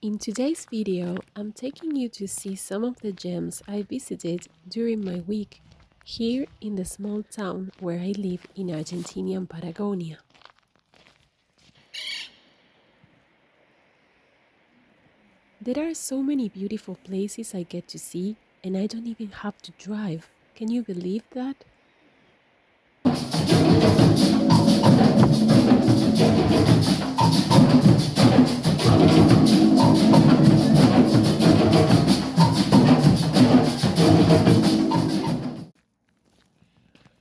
In today's video, I'm taking you to see some of the gems I visited during my week here in the small town where I live in Argentinian Patagonia. There are so many beautiful places I get to see, and I don't even have to drive. Can you believe that?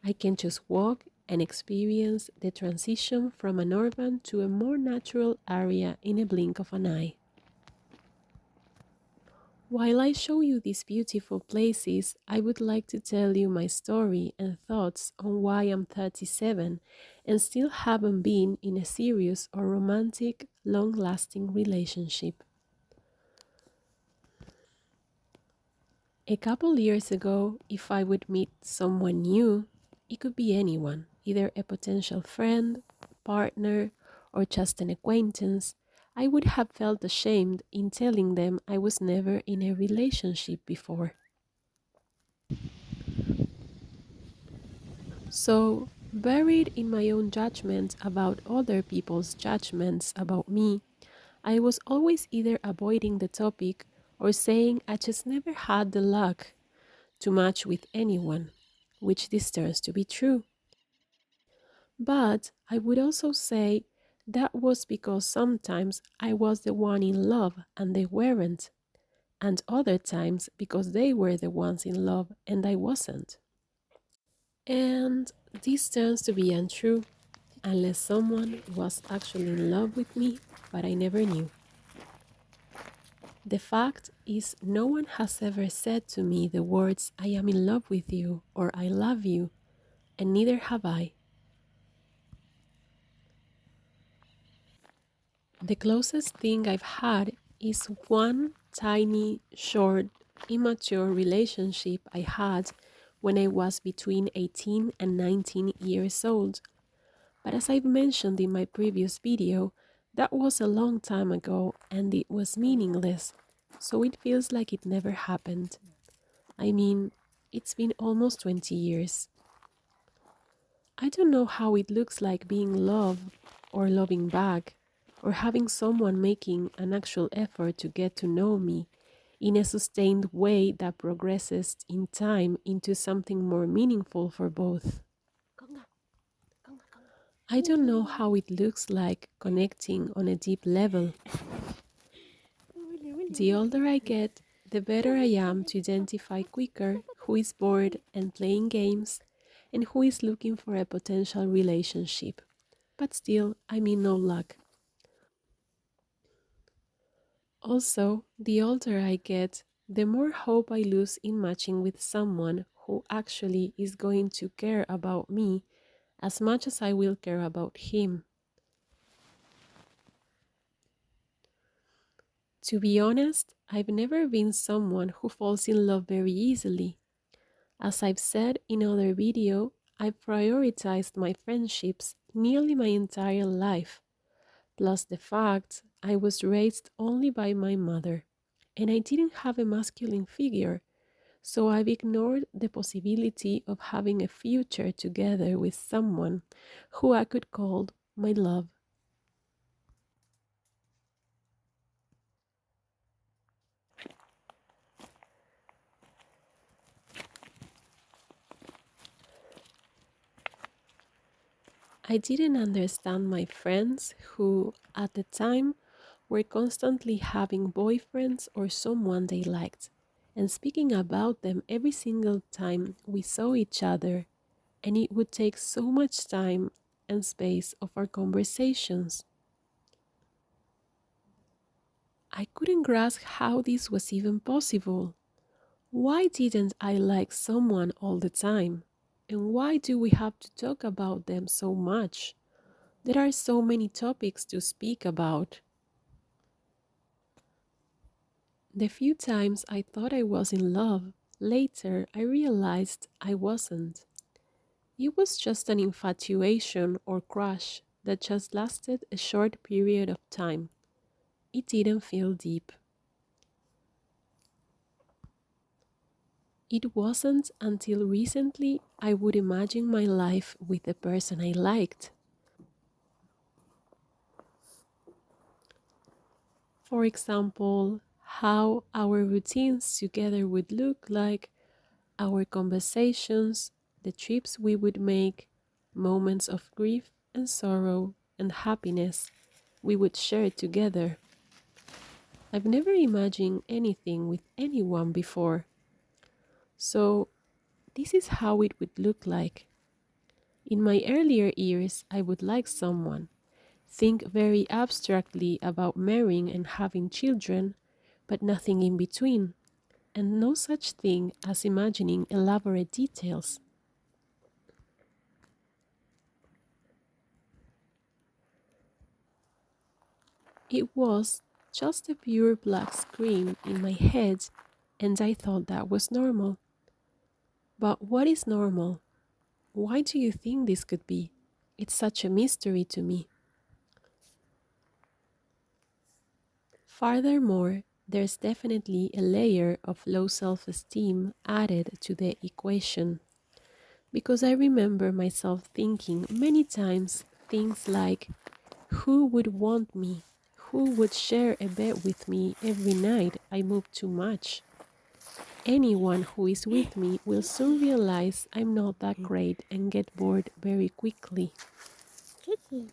I can just walk and experience the transition from an urban to a more natural area in a blink of an eye. While I show you these beautiful places, I would like to tell you my story and thoughts on why I'm 37 and still haven't been in a serious or romantic, long-lasting relationship. A couple years ago, if I would meet someone new, it could be anyone, either a potential friend, partner, or just an acquaintance, I would have felt ashamed in telling them I was never in a relationship before. So, buried in my own judgment about other people's judgments about me, I was always either avoiding the topic or saying I just never had the luck to match with anyone, which this turns to be true. But I would also say that was because sometimes I was the one in love and they weren't, and other times because they were the ones in love and I wasn't. And this turns to be untrue unless someone was actually in love with me, but I never knew. The fact is, no one has ever said to me the words, I am in love with you or I love you, and neither have I. The closest thing I've had is one tiny, short, immature relationship I had when I was between 18 and 19 years old. But as I've mentioned in my previous video, that was a long time ago and it was meaningless, so it feels like it never happened. I mean, it's been almost 20 years. I don't know how it looks like being loved or loving back, or having someone making an actual effort to get to know me in a sustained way that progresses in time into something more meaningful for both. I don't know how it looks like connecting on a deep level. The older I get, the better I am to identify quicker who is bored and playing games and who is looking for a potential relationship. But still, I'm in no luck. Also, the older I get, the more hope I lose in matching with someone who actually is going to care about me as much as I will care about him. To be honest, I've never been someone who falls in love very easily. As I've said in other video, I've prioritized my friendships nearly my entire life, plus the fact I was raised only by my mother, and I didn't have a masculine figure, so I've ignored the possibility of having a future together with someone who I could call my love. I didn't understand my friends who, at the time, were constantly having boyfriends or someone they liked, and speaking about them every single time we saw each other, and it would take so much time and space of our conversations. I couldn't grasp how this was even possible. Why didn't I like someone all the time? And why do we have to talk about them so much? There are so many topics to speak about. The few times I thought I was in love, later I realized I wasn't. It was just an infatuation or crush that just lasted a short period of time. it didn't feel deep. It wasn't until recently I would imagine my life with the person I liked. For example, how our routines together would look like, our conversations, the trips we would make, moments of grief and sorrow and happiness we would share together. I've never imagined anything with anyone before. So, this is how it would look like. In my earlier years, I would like someone, think very abstractly about marrying and having children, but nothing in between, and no such thing as imagining elaborate details. It was just a pure black screen in my head, and I thought that was normal. But what is normal? Why do you think this could be? It's such a mystery to me. Furthermore, there's definitely a layer of low self esteem added to the equation because I remember myself thinking many times things like, who would want me? Who would share a bed with me every night I move too much? Anyone who is with me will soon realize I'm not that great and get bored very quickly. Kiki,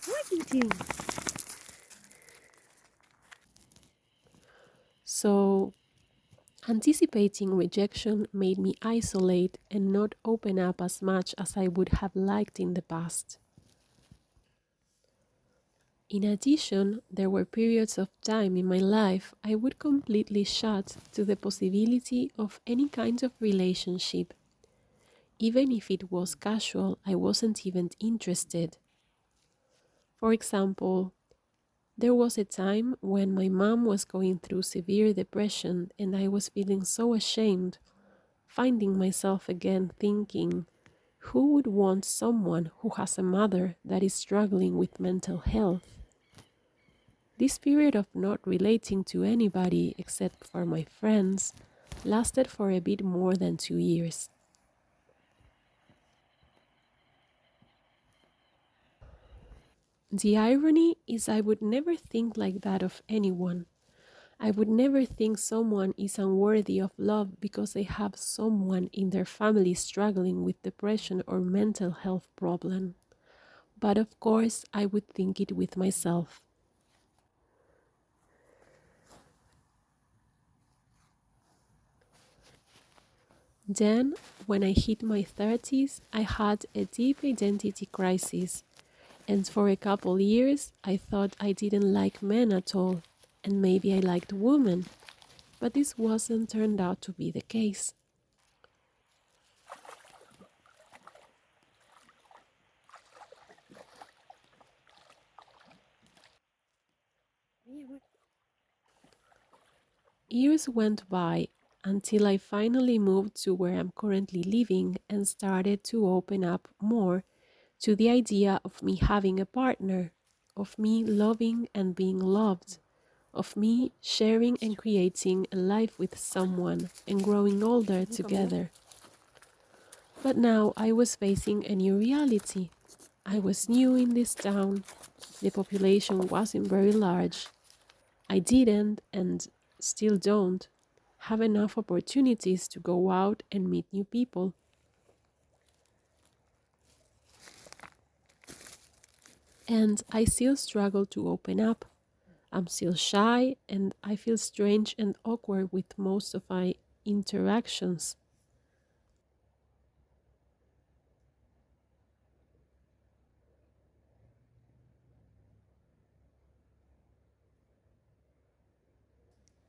what are you doing? So, anticipating rejection made me isolate and not open up as much as I would have liked in the past. In addition, there were periods of time in my life I would completely shut to the possibility of any kind of relationship. Even if it was casual, I wasn't even interested. For example, there was a time when my mom was going through severe depression and I was feeling so ashamed, finding myself again thinking, who would want someone who has a mother that is struggling with mental health? This period of not relating to anybody except for my friends lasted for a bit more than 2 years. The irony is I would never think like that of anyone. I would never think someone is unworthy of love because they have someone in their family struggling with depression or mental health problem. But of course, I would think it with myself. Then, when I hit my 30s, I had a deep identity crisis. And for a couple years, I thought I didn't like men at all, and maybe I liked women. But this wasn't turned out to be the case. Years went by until I finally moved to where I'm currently living and started to open up more to the idea of me having a partner, of me loving and being loved, of me sharing and creating a life with someone and growing older together. But now I was facing a new reality. I was new in this town. The population wasn't very large. I didn't, and still don't, have enough opportunities to go out and meet new people. And I still struggle to open up. I'm still shy, and I feel strange and awkward with most of my interactions.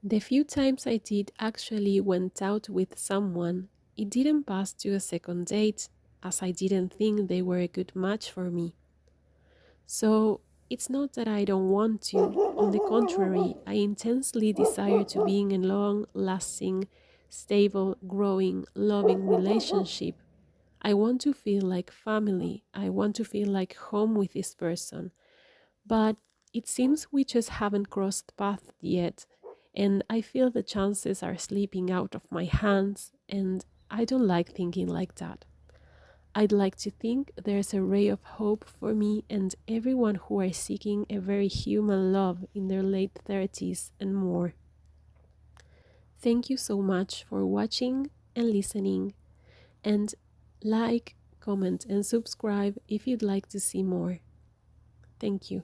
The few times I did actually went out with someone, it didn't pass to a second date, as I didn't think they were a good match for me. So it's not that I don't want to. On the contrary, I intensely desire to be in a long lasting, stable, growing, loving relationship. I want to feel like family. I want to feel like home with this person. But It seems we just haven't crossed paths yet, and I feel the chances are slipping out of my hands, and I don't like thinking like that. I'd like to think there's a ray of hope for me and everyone who are seeking a very human love in their late 30s and more. Thank you so much for watching and listening, and like, comment, and subscribe if you'd like to see more. Thank you.